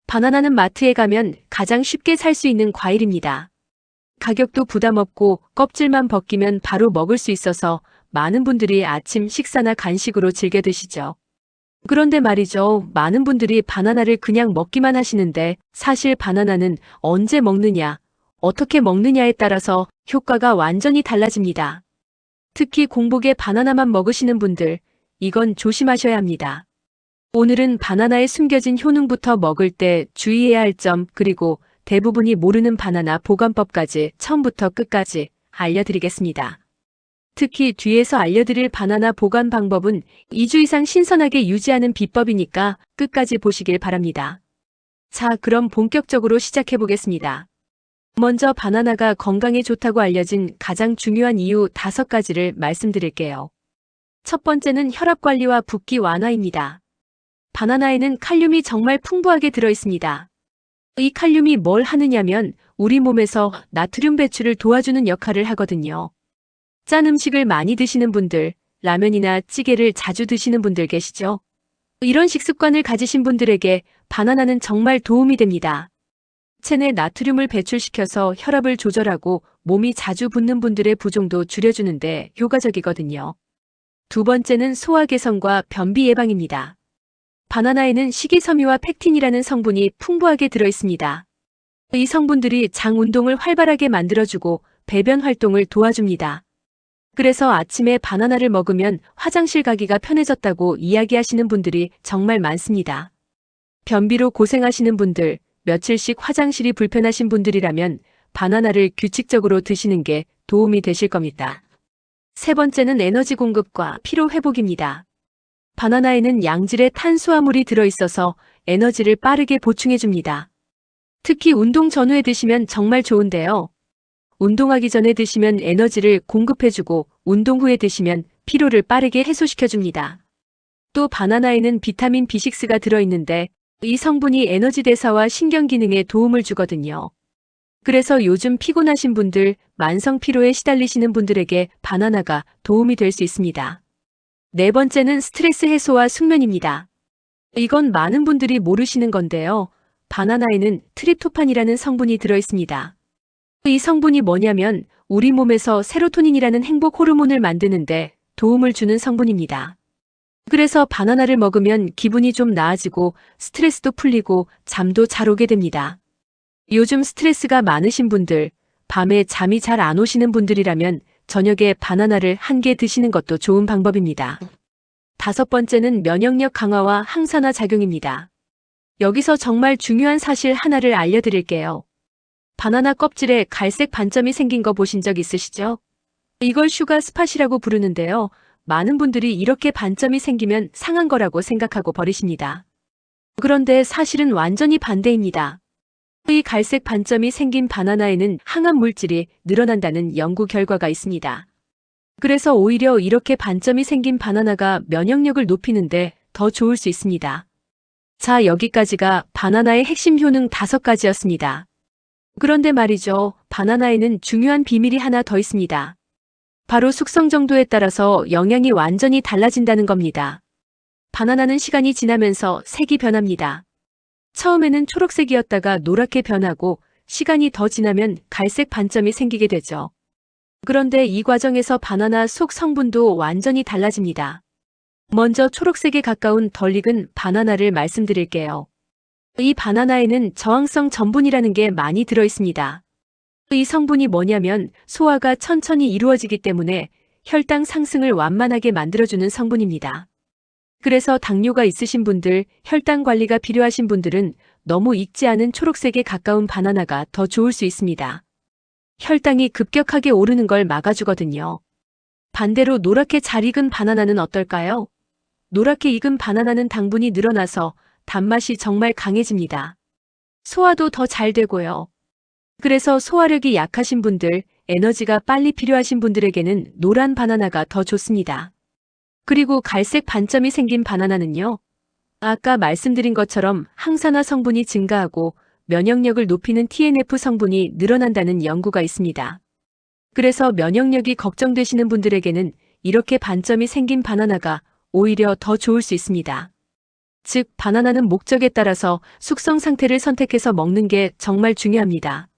바나나는 마트에 가면 가장 쉽게 살 수 있는 과일입니다. 가격도 부담 없고 껍질만 벗기면 바로 먹을 수 있어서 많은 분들이 아침 식사나 간식으로 즐겨 드시죠. 그런데 말이죠. 많은 분들이 바나나를 그냥 먹기만 하시는데 사실 바나나는 언제 먹느냐, 어떻게 먹느냐에 따라서 효과가 완전히 달라집니다. 특히 공복에 바나나만 먹으시는 분들, 이건 조심하셔야 합니다. 오늘은 바나나에 숨겨진 효능부터 먹을 때 주의해야 할 점, 그리고 대부분이 모르는 바나나 보관법까지 처음부터 끝까지 알려드리겠습니다. 특히 뒤에서 알려드릴 바나나 보관 방법은 2주 이상 신선하게 유지하는 비법이니까 끝까지 보시길 바랍니다. 자, 그럼 본격적으로 시작해 보겠습니다. 먼저 바나나가 건강에 좋다고 알려진 가장 중요한 이유 5가지를 말씀드릴게요. 첫 번째는 혈압 관리와 붓기 완화입니다. 바나나에는 칼륨이 정말 풍부하게 들어 있습니다. 이 칼륨이 뭘 하느냐면 우리 몸에서 나트륨 배출을 도와주는 역할을 하거든요. 짠 음식을 많이 드시는 분들, 라면이나 찌개를 자주 드시는 분들 계시죠? 이런 식습관을 가지신 분들에게 바나나는 정말 도움이 됩니다. 체내 나트륨을 배출시켜서 혈압을 조절하고 몸이 자주 붓는 분들의 부종도 줄여주는데 효과적이거든요. 두 번째는 소화 개선과 변비 예방입니다. 바나나에는 식이섬유와 팩틴이라는 성분이 풍부하게 들어있습니다. 이 성분들이 장 운동을 활발하게 만들어주고 배변 활동을 도와줍니다. 그래서 아침에 바나나를 먹으면 화장실 가기가 편해졌다고 이야기하시는 분들이 정말 많습니다. 변비로 고생하시는 분들, 며칠씩 화장실이 불편하신 분들이라면 바나나를 규칙적으로 드시는 게 도움이 되실 겁니다. 세 번째는 에너지 공급과 피로 회복입니다. 바나나에는 양질의 탄수화물이 들어있어서 에너지를 빠르게 보충해줍니다. 특히 운동 전후에 드시면 정말 좋은데요. 운동하기 전에 드시면 에너지를 공급해주고 운동 후에 드시면 피로를 빠르게 해소시켜줍니다. 또 바나나에는 비타민 B6가 들어있는데 이 성분이 에너지 대사와 신경 기능에 도움을 주거든요. 그래서 요즘 피곤하신 분들, 만성 피로에 시달리시는 분들에게 바나나가 도움이 될 수 있습니다. 네 번째는 스트레스 해소와 숙면입니다. 이건 많은 분들이 모르시는 건데요. 바나나에는 트립토판이라는 성분이 들어있습니다. 이 성분이 뭐냐면 우리 몸에서 세로토닌이라는 행복 호르몬을 만드는데 도움을 주는 성분입니다. 그래서 바나나를 먹으면 기분이 좀 나아지고 스트레스도 풀리고 잠도 잘 오게 됩니다. 요즘 스트레스가 많으신 분들, 밤에 잠이 잘 안 오시는 분들이라면 저녁에 바나나를 1개 드시는 것도 좋은 방법입니다. 5번째는 면역력 강화와 항산화 작용입니다. 여기서 정말 중요한 사실 하나를 알려드릴게요. 바나나 껍질에 갈색 반점이 생긴 거 보신 적 있으시죠? 이걸 슈가 스팟이라고 부르는데요. 많은 분들이 이렇게 반점이 생기면 상한 거라고 생각하고 버리십니다. 그런데 사실은 완전히 반대입니다. 이 갈색 반점이 생긴 바나나에는 항암 물질이 늘어난다는 연구 결과가 있습니다. 그래서 오히려 이렇게 반점이 생긴 바나나가 면역력을 높이는데 더 좋을 수 있습니다. 자, 여기까지가 바나나의 핵심 효능 5가지였습니다. 그런데 말이죠. 바나나에는 중요한 비밀이 하나 더 있습니다. 바로 숙성 정도에 따라서 영양이 완전히 달라진다는 겁니다. 바나나는 시간이 지나면서 색이 변합니다. 처음에는 초록색이었다가 노랗게 변하고 시간이 더 지나면 갈색 반점이 생기게 되죠. 그런데 이 과정에서 바나나 속 성분도 완전히 달라집니다. 먼저 초록색에 가까운 덜 익은 바나나를 말씀드릴게요. 이 바나나에는 저항성 전분이라는 게 많이 들어있습니다. 이 성분이 뭐냐면 소화가 천천히 이루어지기 때문에 혈당 상승을 완만하게 만들어주는 성분입니다. 그래서 당뇨가 있으신 분들, 혈당 관리가 필요하신 분들은 너무 익지 않은 초록색에 가까운 바나나가 더 좋을 수 있습니다. 혈당이 급격하게 오르는 걸 막아주거든요. 반대로 노랗게 잘 익은 바나나는 어떨까요? 노랗게 익은 바나나는 당분이 늘어나서 단맛이 정말 강해집니다. 소화도 더 잘 되고요. 그래서 소화력이 약하신 분들, 에너지가 빨리 필요하신 분들에게는 노란 바나나가 더 좋습니다. 그리고 갈색 반점이 생긴 바나나는요. 아까 말씀드린 것처럼 항산화 성분이 증가하고 면역력을 높이는 TNF 성분이 늘어난다는 연구가 있습니다. 그래서 면역력이 걱정되시는 분들에게는 이렇게 반점이 생긴 바나나가 오히려 더 좋을 수 있습니다. 즉, 바나나는 목적에 따라서 숙성 상태를 선택해서 먹는 게 정말 중요합니다.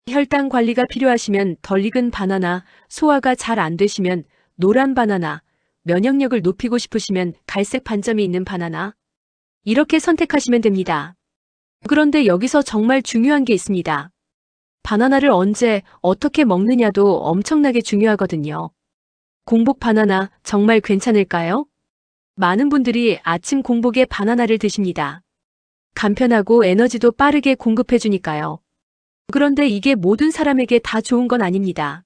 혈당 관리가 필요하시면 덜 익은 바나나, 소화가 잘 안 되시면 노란 바나나, 면역력을 높이고 싶으시면 갈색 반점이 있는 바나나, 이렇게 선택하시면 됩니다. 그런데 여기서 정말 중요한 게 있습니다. 바나나를 언제, 어떻게 먹느냐도 엄청나게 중요하거든요. 공복 바나나 정말 괜찮을까요? 많은 분들이 아침 공복에 바나나를 드십니다. 간편하고 에너지도 빠르게 공급해주니까요. 그런데 이게 모든 사람에게 다 좋은 건 아닙니다.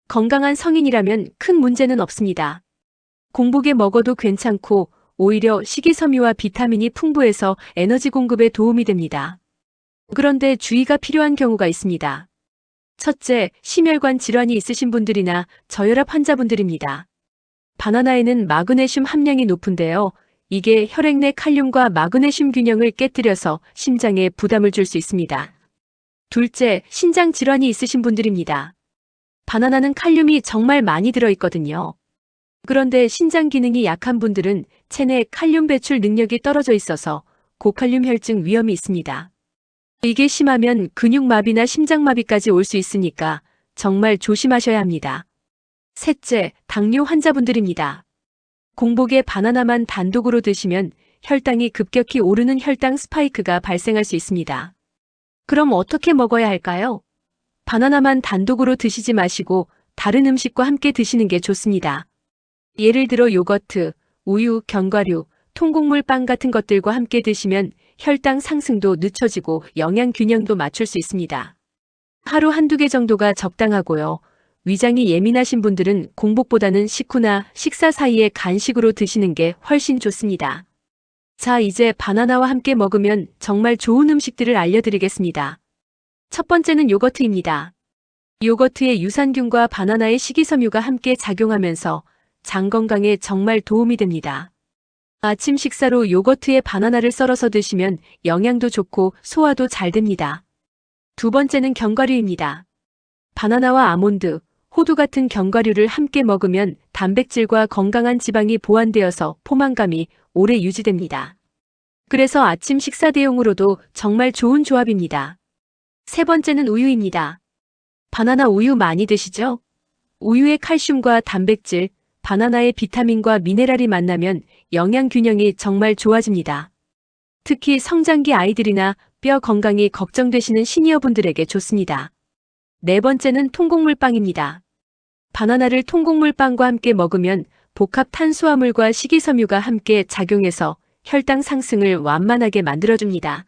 건강한 성인이라면 큰 문제는 없습니다. 공복에 먹어도 괜찮고 오히려 식이섬유와 비타민이 풍부해서 에너지 공급에 도움이 됩니다. 그런데 주의가 필요한 경우가 있습니다. 첫째, 심혈관 질환이 있으신 분들이나 저혈압 환자분들입니다. 바나나에는 마그네슘 함량이 높은데요. 이게 혈액 내 칼륨과 마그네슘 균형을 깨뜨려서 심장에 부담을 줄 수 있습니다. 둘째, 신장 질환이 있으신 분들입니다. 바나나는 칼륨이 정말 많이 들어있거든요. 그런데 신장 기능이 약한 분들은 체내 칼륨 배출 능력이 떨어져 있어서 고칼륨 혈증 위험이 있습니다. 이게 심하면 근육마비나 심장마비까지 올 수 있으니까 정말 조심하셔야 합니다. 셋째, 당뇨 환자분들입니다. 공복에 바나나만 단독으로 드시면 혈당이 급격히 오르는 혈당 스파이크가 발생할 수 있습니다. 그럼 어떻게 먹어야 할까요? 바나나만 단독으로 드시지 마시고 다른 음식과 함께 드시는 게 좋습니다. 예를 들어 요거트, 우유, 견과류, 통곡물 빵 같은 것들과 함께 드시면 혈당 상승도 늦춰지고 영양 균형도 맞출 수 있습니다. 하루 한두 개 정도가 적당하고요. 위장이 예민하신 분들은 공복보다는 식후나 식사 사이에 간식으로 드시는 게 훨씬 좋습니다. 자, 이제 바나나와 함께 먹으면 정말 좋은 음식들을 알려드리겠습니다. 첫 번째는 요거트입니다. 요거트의 유산균과 바나나의 식이섬유가 함께 작용하면서 장 건강에 정말 도움이 됩니다. 아침 식사로 요거트에 바나나를 썰어서 드시면 영양도 좋고 소화도 잘 됩니다. 두 번째는 견과류입니다. 바나나와 아몬드, 호두 같은 견과류를 함께 먹으면 단백질과 건강한 지방이 보완되어서 포만감이 오래 유지됩니다. 그래서 아침 식사 대용으로도 정말 좋은 조합입니다. 세 번째는 우유입니다. 바나나 우유 많이 드시죠? 우유의 칼슘과 단백질, 바나나의 비타민과 미네랄이 만나면 영양 균형이 정말 좋아집니다. 특히 성장기 아이들이나 뼈 건강이 걱정되시는 시니어분들에게 좋습니다. 네 번째는 통곡물빵입니다. 바나나를 통곡물빵과 함께 먹으면 복합 탄수화물과 식이섬유가 함께 작용해서 혈당 상승을 완만하게 만들어줍니다.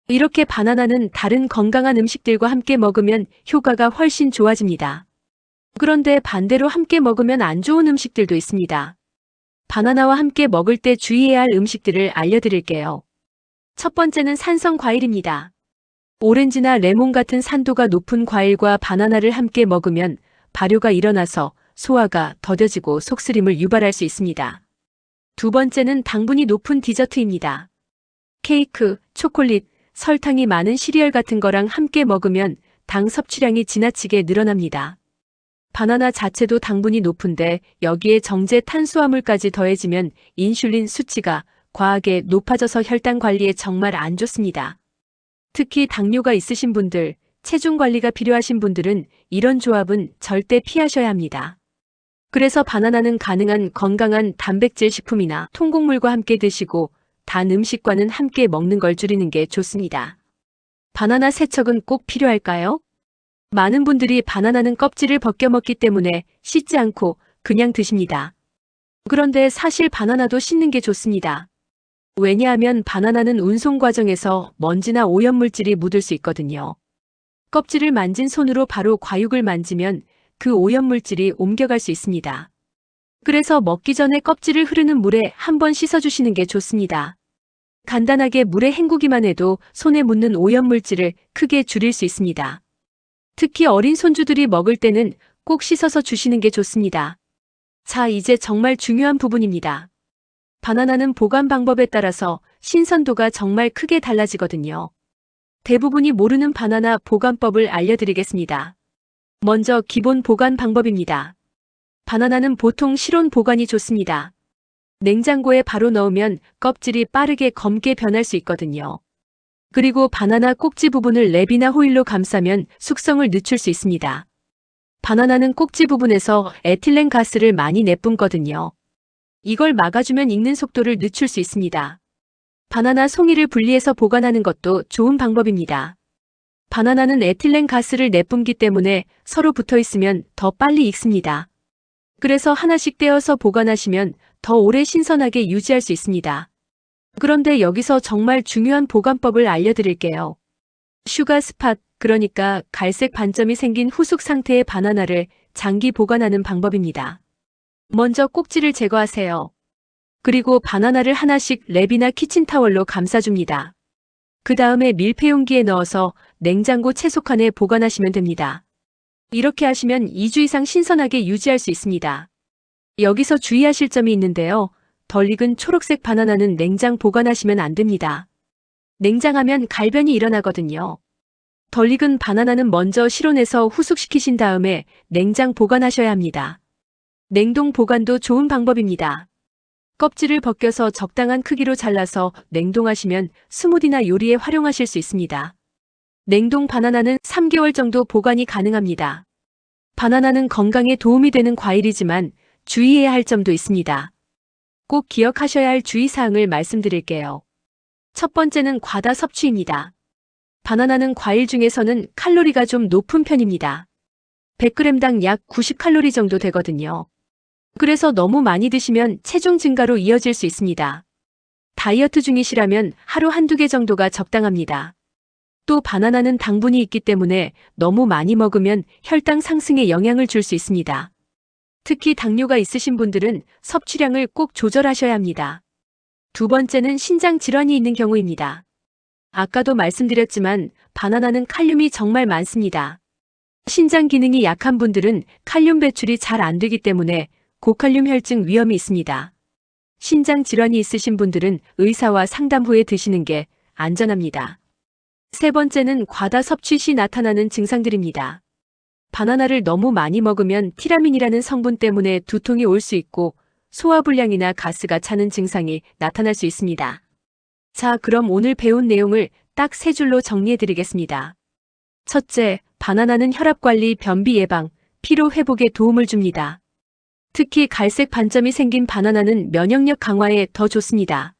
이렇게 바나나는 다른 건강한 음식들과 함께 먹으면 효과가 훨씬 좋아집니다. 그런데 반대로 함께 먹으면 안 좋은 음식들도 있습니다. 바나나와 함께 먹을 때 주의해야 할 음식들을 알려드릴게요. 첫 번째는 산성 과일입니다. 오렌지나 레몬 같은 산도가 높은 과일과 바나나를 함께 먹으면 발효가 일어나서 소화가 더뎌지고 속쓰림을 유발할 수 있습니다. 두 번째는 당분이 높은 디저트입니다. 케이크, 초콜릿, 설탕이 많은 시리얼 같은 거랑 함께 먹으면 당 섭취량이 지나치게 늘어납니다. 바나나 자체도 당분이 높은데 여기에 정제 탄수화물까지 더해지면 인슐린 수치가 과하게 높아져서 혈당 관리에 정말 안 좋습니다. 특히 당뇨가 있으신 분들, 체중 관리가 필요하신 분들은 이런 조합은 절대 피하셔야 합니다. 그래서 바나나는 가능한 건강한 단백질 식품이나 통곡물과 함께 드시고 단 음식과는 함께 먹는 걸 줄이는 게 좋습니다. 바나나 세척은 꼭 필요할까요? 많은 분들이 바나나는 껍질을 벗겨 먹기 때문에 씻지 않고 그냥 드십니다. 그런데 사실 바나나도 씻는 게 좋습니다. 왜냐하면 바나나는 운송 과정에서 먼지나 오염물질이 묻을 수 있거든요. 껍질을 만진 손으로 바로 과육을 만지면 그 오염물질이 옮겨갈 수 있습니다. 그래서 먹기 전에 껍질을 흐르는 물에 한번 씻어주시는 게 좋습니다. 간단하게 물에 헹구기만 해도 손에 묻는 오염물질을 크게 줄일 수 있습니다. 특히 어린 손주들이 먹을 때는 꼭 씻어서 주시는 게 좋습니다. 자, 이제 정말 중요한 부분입니다. 바나나는 보관 방법에 따라서 신선도가 정말 크게 달라지거든요. 대부분이 모르는 바나나 보관법을 알려드리겠습니다. 먼저 기본 보관 방법입니다. 바나나는 보통 실온 보관이 좋습니다. 냉장고에 바로 넣으면 껍질이 빠르게 검게 변할 수 있거든요. 그리고 바나나 꼭지 부분을 랩이나 호일로 감싸면 숙성을 늦출 수 있습니다. 바나나는 꼭지 부분에서 에틸렌 가스를 많이 내뿜거든요. 이걸 막아주면 익는 속도를 늦출 수 있습니다. 바나나 송이를 분리해서 보관하는 것도 좋은 방법입니다. 바나나는 에틸렌 가스를 내뿜기 때문에 서로 붙어 있으면 더 빨리 익습니다. 그래서 하나씩 떼어서 보관하시면 더 오래 신선하게 유지할 수 있습니다. 그런데 여기서 정말 중요한 보관법을 알려드릴게요. 슈가 스팟, 그러니까 갈색 반점이 생긴 후숙 상태의 바나나를 장기 보관하는 방법입니다. 먼저 꼭지를 제거하세요. 그리고 바나나를 하나씩 랩이나 키친타월로 감싸줍니다. 그 다음에 밀폐용기에 넣어서 냉장고 채소칸에 보관하시면 됩니다. 이렇게 하시면 2주 이상 신선하게 유지할 수 있습니다. 여기서 주의하실 점이 있는데요. 덜 익은 초록색 바나나는 냉장 보관하시면 안 됩니다. 냉장하면 갈변이 일어나거든요. 덜 익은 바나나는 먼저 실온에서 후숙시키신 다음에 냉장 보관하셔야 합니다. 냉동 보관도 좋은 방법입니다. 껍질을 벗겨서 적당한 크기로 잘라서 냉동하시면 스무디나 요리에 활용하실 수 있습니다. 냉동 바나나는 3개월 정도 보관이 가능합니다. 바나나는 건강에 도움이 되는 과일이지만 주의해야 할 점도 있습니다. 꼭 기억하셔야 할 주의사항을 말씀드릴게요. 첫 번째는 과다 섭취입니다. 바나나는 과일 중에서는 칼로리가 좀 높은 편입니다. 100g당 약 90칼로리 정도 되거든요. 그래서 너무 많이 드시면 체중 증가로 이어질 수 있습니다. 다이어트 중이시라면 하루 한두 개 정도가 적당합니다. 또 바나나는 당분이 있기 때문에 너무 많이 먹으면 혈당 상승에 영향을 줄 수 있습니다. 특히 당뇨가 있으신 분들은 섭취량을 꼭 조절하셔야 합니다. 두 번째는 신장 질환이 있는 경우입니다. 아까도 말씀드렸지만 바나나는 칼륨이 정말 많습니다. 신장 기능이 약한 분들은 칼륨 배출이 잘 안 되기 때문에 고칼륨 혈증 위험이 있습니다. 신장 질환이 있으신 분들은 의사와 상담 후에 드시는 게 안전합니다. 세 번째는 과다 섭취 시 나타나는 증상들입니다. 바나나를 너무 많이 먹으면 티라민이라는 성분 때문에 두통이 올 수 있고 소화불량이나 가스가 차는 증상이 나타날 수 있습니다. 자, 그럼 오늘 배운 내용을 딱 3줄로 정리해 드리겠습니다. 첫째, 바나나는 혈압관리, 변비 예방, 피로 회복에 도움을 줍니다. 특히 갈색 반점이 생긴 바나나는 면역력 강화에 더 좋습니다.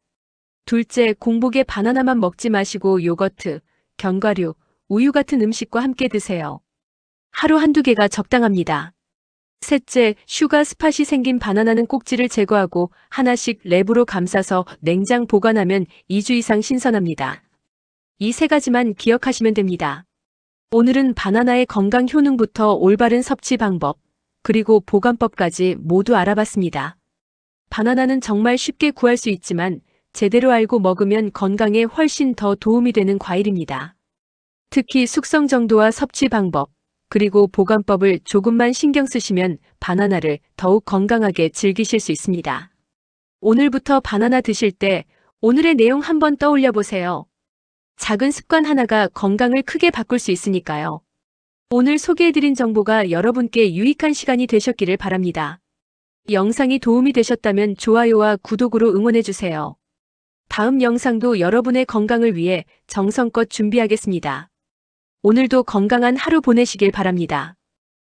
둘째, 공복에 바나나만 먹지 마시고 요거트, 견과류, 우유 같은 음식과 함께 드세요. 하루 한두 개가 적당합니다. 셋째, 슈가 스팟이 생긴 바나나는 꼭지를 제거하고 하나씩 랩으로 감싸서 냉장 보관하면 2주 이상 신선합니다. 이 3가지만 기억하시면 됩니다. 오늘은 바나나의 건강 효능부터 올바른 섭취 방법, 그리고 보관법까지 모두 알아봤습니다. 바나나는 정말 쉽게 구할 수 있지만 제대로 알고 먹으면 건강에 훨씬 더 도움이 되는 과일입니다. 특히 숙성 정도와 섭취 방법, 그리고 보관법을 조금만 신경 쓰시면 바나나를 더욱 건강하게 즐기실 수 있습니다. 오늘부터 바나나 드실 때 오늘의 내용 한번 떠올려 보세요. 작은 습관 하나가 건강을 크게 바꿀 수 있으니까요. 오늘 소개해드린 정보가 여러분께 유익한 시간이 되셨기를 바랍니다. 영상이 도움이 되셨다면 좋아요와 구독으로 응원해주세요. 다음 영상도 여러분의 건강을 위해 정성껏 준비하겠습니다. 오늘도 건강한 하루 보내시길 바랍니다.